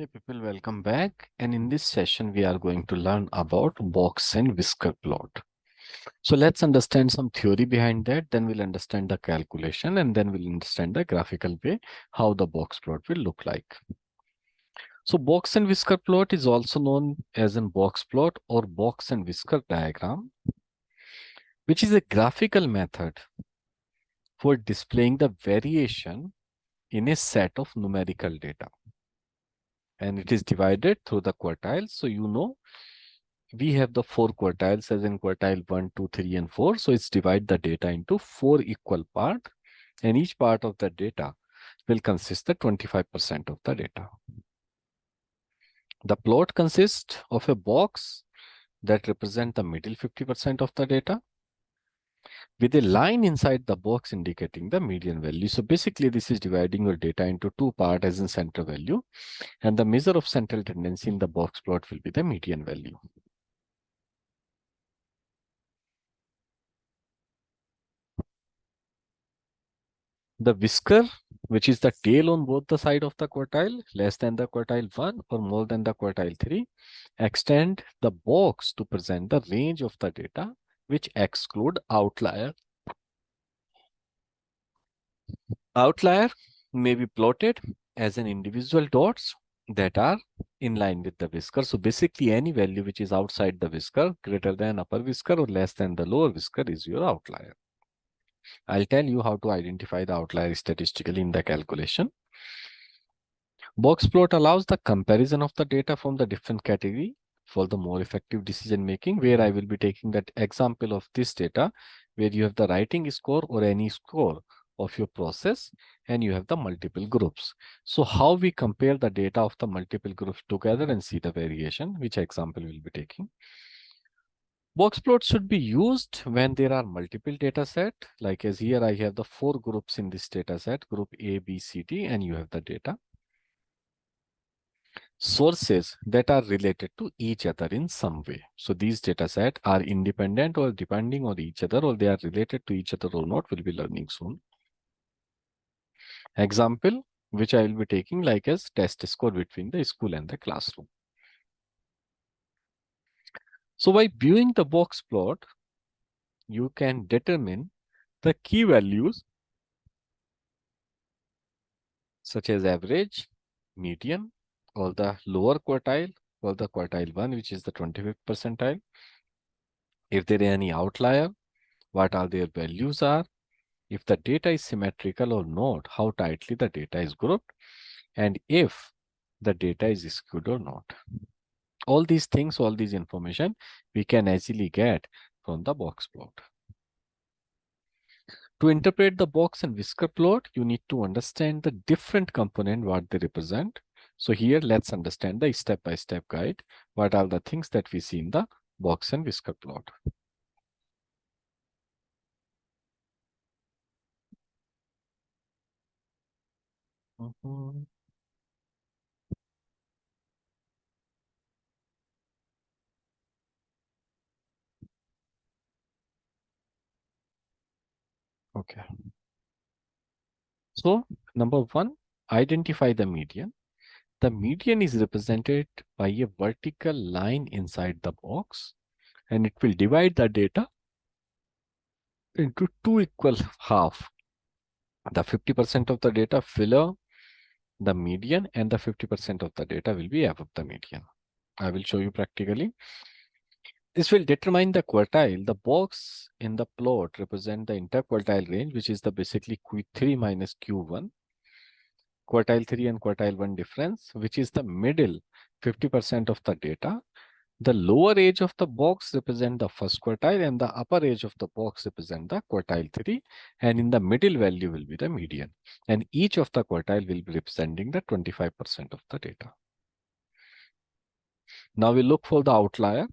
Hey people, welcome back. And in this session, we are going to learn about box and whisker plot. So let's understand some theory behind that. Then we'll understand the calculation and then we'll understand the graphical way how the box plot will look like. So box and whisker plot is also known as a box plot or box and whisker diagram, which is a graphical method for displaying the variation in a set of numerical data. And it is divided through the quartiles. So we have the 4 quartiles as in quartile 1, 2, 3, and 4. So it's divide the data into 4 equal parts, and each part of the data will consist the 25% of the data. The plot consists of a box that represent the middle 50% of the data with a line inside the box indicating the median value. So basically this is dividing your data into 2 parts as in center value, and the measure of central tendency in the box plot will be the median value. The whisker, which is the tail on both the side of the quartile, less than the quartile 1 or more than the quartile 3, extend the box to present the range of the data which exclude outlier. Outlier may be plotted as an individual dots that are in line with the whisker. So basically any value which is outside the whisker, greater than upper whisker or less than the lower whisker, is your outlier. I'll tell you how to identify the outlier statistically in the calculation. Box plot allows the comparison of the data from the different category for the more effective decision making, where I will be taking that example of this data where you have the writing score or any score of your process and you have the multiple groups. So how we compare the data of the multiple groups together and see the variation, which example we'll be taking. Box plot should be used when there are multiple data set, like as here I have the 4 groups in this data set, group A, B, C, D, and you have the data. Sources that are related to each other in some way. So these data sets are independent or depending on each other, or they are related to each other or not, we'll be learning soon. Example, which I will be taking like as test score between the school and the classroom. So by viewing the box plot, you can determine the key values such as average, median, or the lower quartile, or the quartile 1, which is the 25th percentile. If there is any outlier, what are their values are, if the data is symmetrical or not, how tightly the data is grouped, and if the data is skewed or not. All these things, all these information we can easily get from the box plot. To interpret the box and whisker plot, you need to understand the different component what they represent. So here let's understand the step-by-step guide. What are the things that we see in the box and whisker plot? Okay. So number 1, identify the median. The median is represented by a vertical line inside the box, and it will divide the data into 2 equal half. The 50% of the data below the median and the 50% of the data will be above the median. I will show you practically. This will determine the quartile. The box in the plot represent the interquartile range, which is the basically Q3 minus Q1. Quartile 3 and quartile 1 difference, which is the middle 50% of the data. The lower edge of the box represent the first quartile and the upper edge of the box represent the quartile 3, and in the middle value will be the median, and each of the quartile will be representing the 25% of the data. Now we look for the outlier.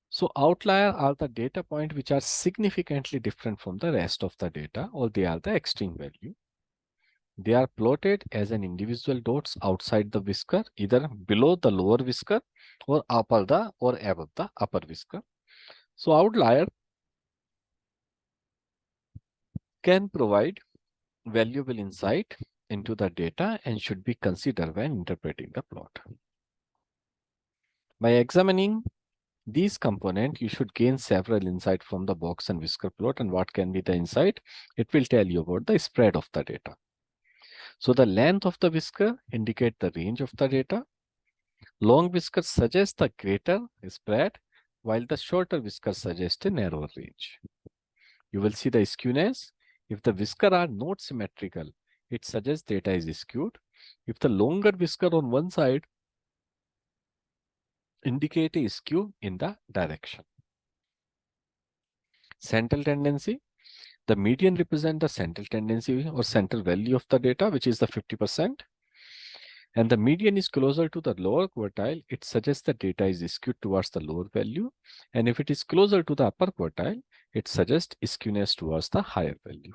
So outlier are the data point which are significantly different from the rest of the data, or they are the extreme value. They are plotted as an individual dots outside the whisker, either below the lower whisker or above the upper whisker. So outlier can provide valuable insight into the data and should be considered when interpreting the plot. By examining these components, you should gain several insights from the box and whisker plot. And what can be the insight? It will tell you about the spread of the data. So the length of the whisker indicates the range of the data. Long whiskers suggest the greater spread, while the shorter whiskers suggest a narrower range. You will see the skewness. If the whiskers are not symmetrical, it suggests data is skewed. If the longer whisker on one side indicate a skew in the direction. Central tendency. The median represents the central tendency or central value of the data, which is the 50%. And the median is closer to the lower quartile, it suggests the data is skewed towards the lower value. And if it is closer to the upper quartile, it suggests skewness towards the higher value.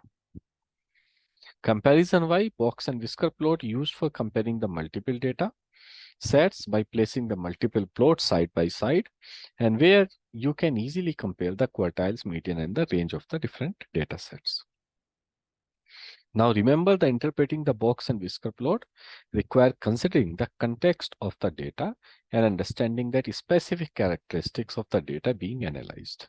Comparison by box and whisker plot used for comparing the multiple data sets by placing the multiple plots side by side, and where you can easily compare the quartiles, median, and the range of the different data sets. Now remember, the interpreting the box and whisker plot require considering the context of the data and understanding that specific characteristics of the data being analyzed.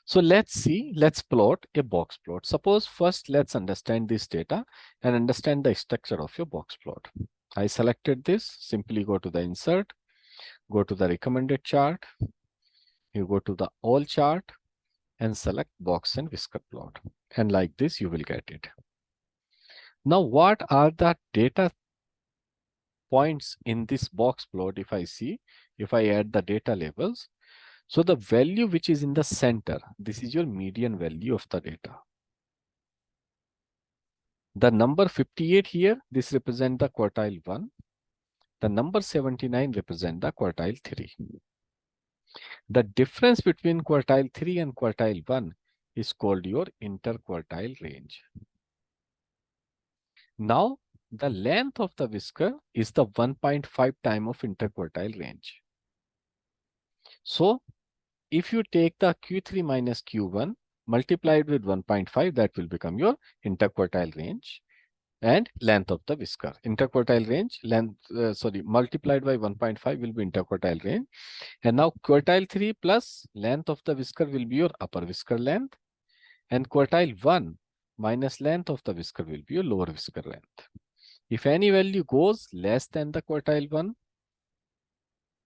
So let's plot a box plot. Suppose first let's understand this data and understand the structure of your box plot. I selected this. Simply go to the insert, go to the recommended chart, you go to the all chart and select box and whisker plot. And like this, you will get it. Now, what are the data points in this box plot? If I add the data labels, so the value which is in the center, this is your median value of the data. The number 58 here, this represents the quartile 1. The number 79 represents the quartile 3. The difference between quartile 3 and quartile 1 is called your interquartile range. Now, the length of the whisker is the 1.5 time of interquartile range. So, if you take the Q3 minus Q1 multiplied with 1.5, that will become your interquartile range and length of the whisker. Interquartile range, multiplied by 1.5 will be interquartile range. And now quartile 3 plus length of the whisker will be your upper whisker length. And quartile 1 minus length of the whisker will be your lower whisker length. If any value goes less than the quartile 1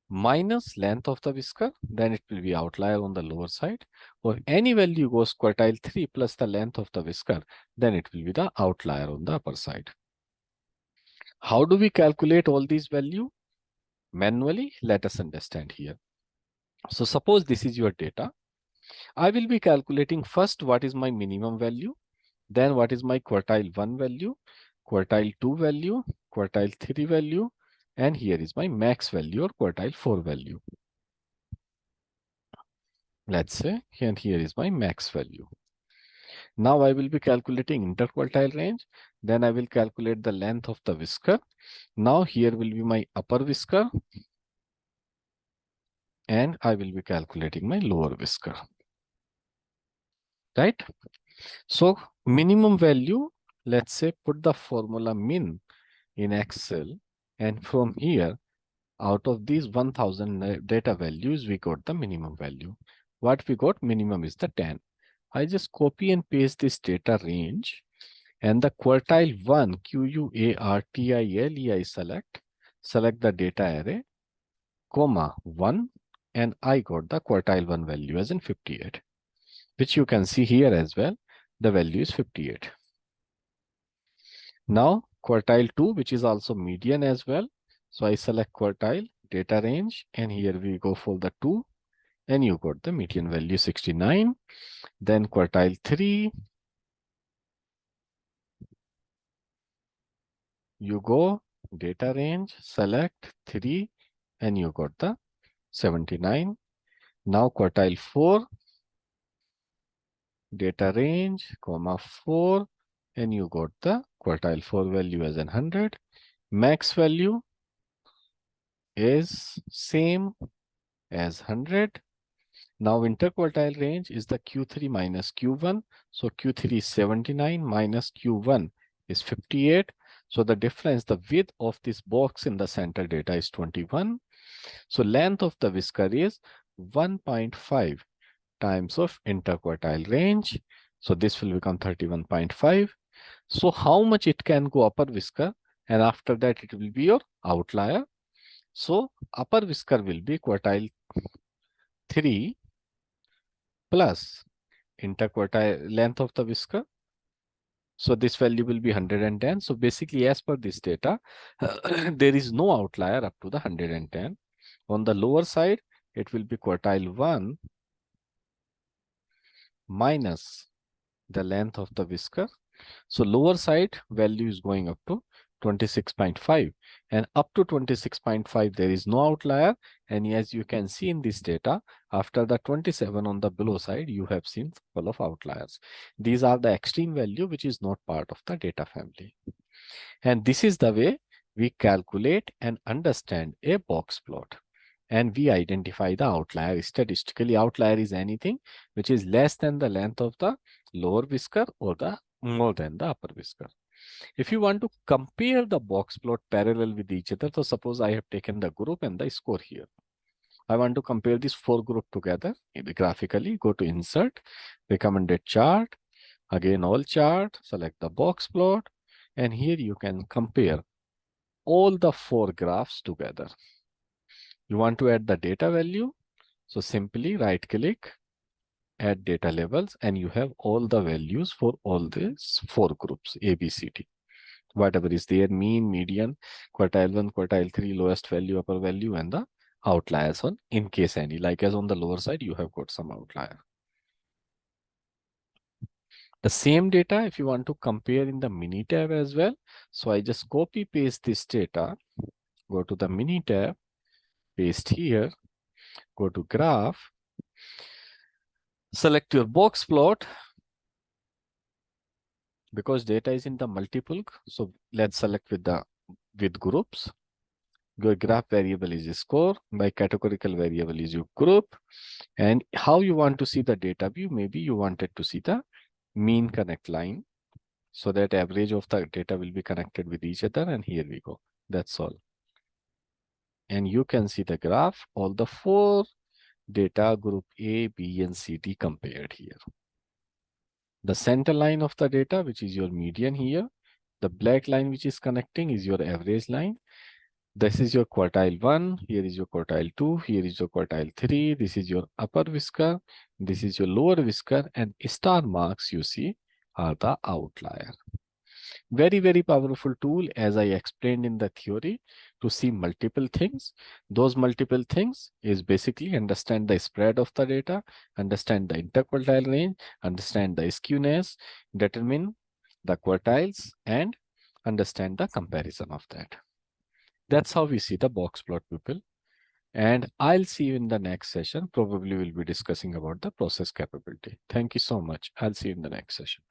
minus length of the whisker, then it will be outlier on the lower side. Or any value goes quartile 3 plus the length of the whisker, then it will be the outlier on the upper side. How do we calculate all these values? Manually, let us understand here. So suppose this is your data. I will be calculating first what is my minimum value, then what is my quartile 1 value, quartile 2 value, quartile 3 value, and here is my max value or quartile 4 value. Let's say, and here is my max value. Now I will be calculating interquartile range. Then I will calculate the length of the whisker. Now here will be my upper whisker. And I will be calculating my lower whisker. Right? So minimum value, let's say put the formula min in Excel. And from here, out of these 1000 data values, we got the minimum value. What we got minimum is the 10. I just copy and paste this data range and the quartile 1 QUARTILE I select the data array, comma 1, and I got the quartile 1 value as in 58, which you can see here as well. The value is 58. Now quartile 2, which is also median as well. So I select quartile, data range, and here we go for the 2, and you got the median value 69. Then quartile 3, you go data range, select 3, and you got the 79. Now quartile 4, data range, comma 4, and you got the quartile 4 value as 100. Max value is same as 100. Now interquartile range is the Q3 minus Q1. So Q3 is 79 minus Q1 is 58. So the difference, the width of this box in the center data is 21. So length of the whisker is 1.5 times of interquartile range. So this will become 31.5. So how much it can go upper whisker, and after that it will be your outlier. So upper whisker will be quartile 3 plus interquartile length of the whisker. So this value will be 110. So basically, as per this data, there is no outlier up to the 110. On the lower side, it will be quartile 1 minus the length of the whisker. So lower side value is going up to 26.5, and up to 26.5 there is no outlier. And as you can see in this data, after the 27 on the below side, you have seen couple of outliers. These are the extreme value which is not part of the data family. And this is the way we calculate and understand a box plot. And we identify the outlier. Statistically, outlier is anything which is less than the length of the lower whisker or the more than the upper whisker. If you want to compare the box plot parallel with each other, so suppose I have taken the group and the score here. I want to compare these 4 groups together graphically. Go to insert, recommended chart, again all chart, select the box plot, and here you can compare all the 4 graphs together. You want to add the data value, so simply right click, add data labels, and you have all the values for all these 4 groups A, B, C, D. Whatever is there, mean, median, quartile 1, quartile 3, lowest value, upper value, and the outliers on in case any. Like as on the lower side, you have got some outlier. The same data, if you want to compare in the mini tab as well. So I just copy paste this data, go to the mini tab, paste here, go to graph, select your box plot. Because data is in the multiple, so let's select with groups. Your graph variable is score, by categorical variable is your group, and how you want to see the data view. Maybe you wanted to see the mean connect line, so that average of the data will be connected with each other, and here we go. That's all. And you can see the graph, all the 4 data group A, B, and C, D compared here. The center line of the data, which is your median here, the black line which is connecting is your average line. This is your quartile 1, here is your quartile 2, here is your quartile 3, this is your upper whisker, this is your lower whisker, and star marks you see are the outlier. Very, very powerful tool, as I explained in the theory, to see multiple things. Those multiple things is basically understand the spread of the data, understand the interquartile range, understand the skewness, determine the quartiles, and understand the comparison of that. That's how we see the box plot, people. And I'll see you in the next session. Probably we'll be discussing about the process capability. Thank you so much. I'll see you in the next session.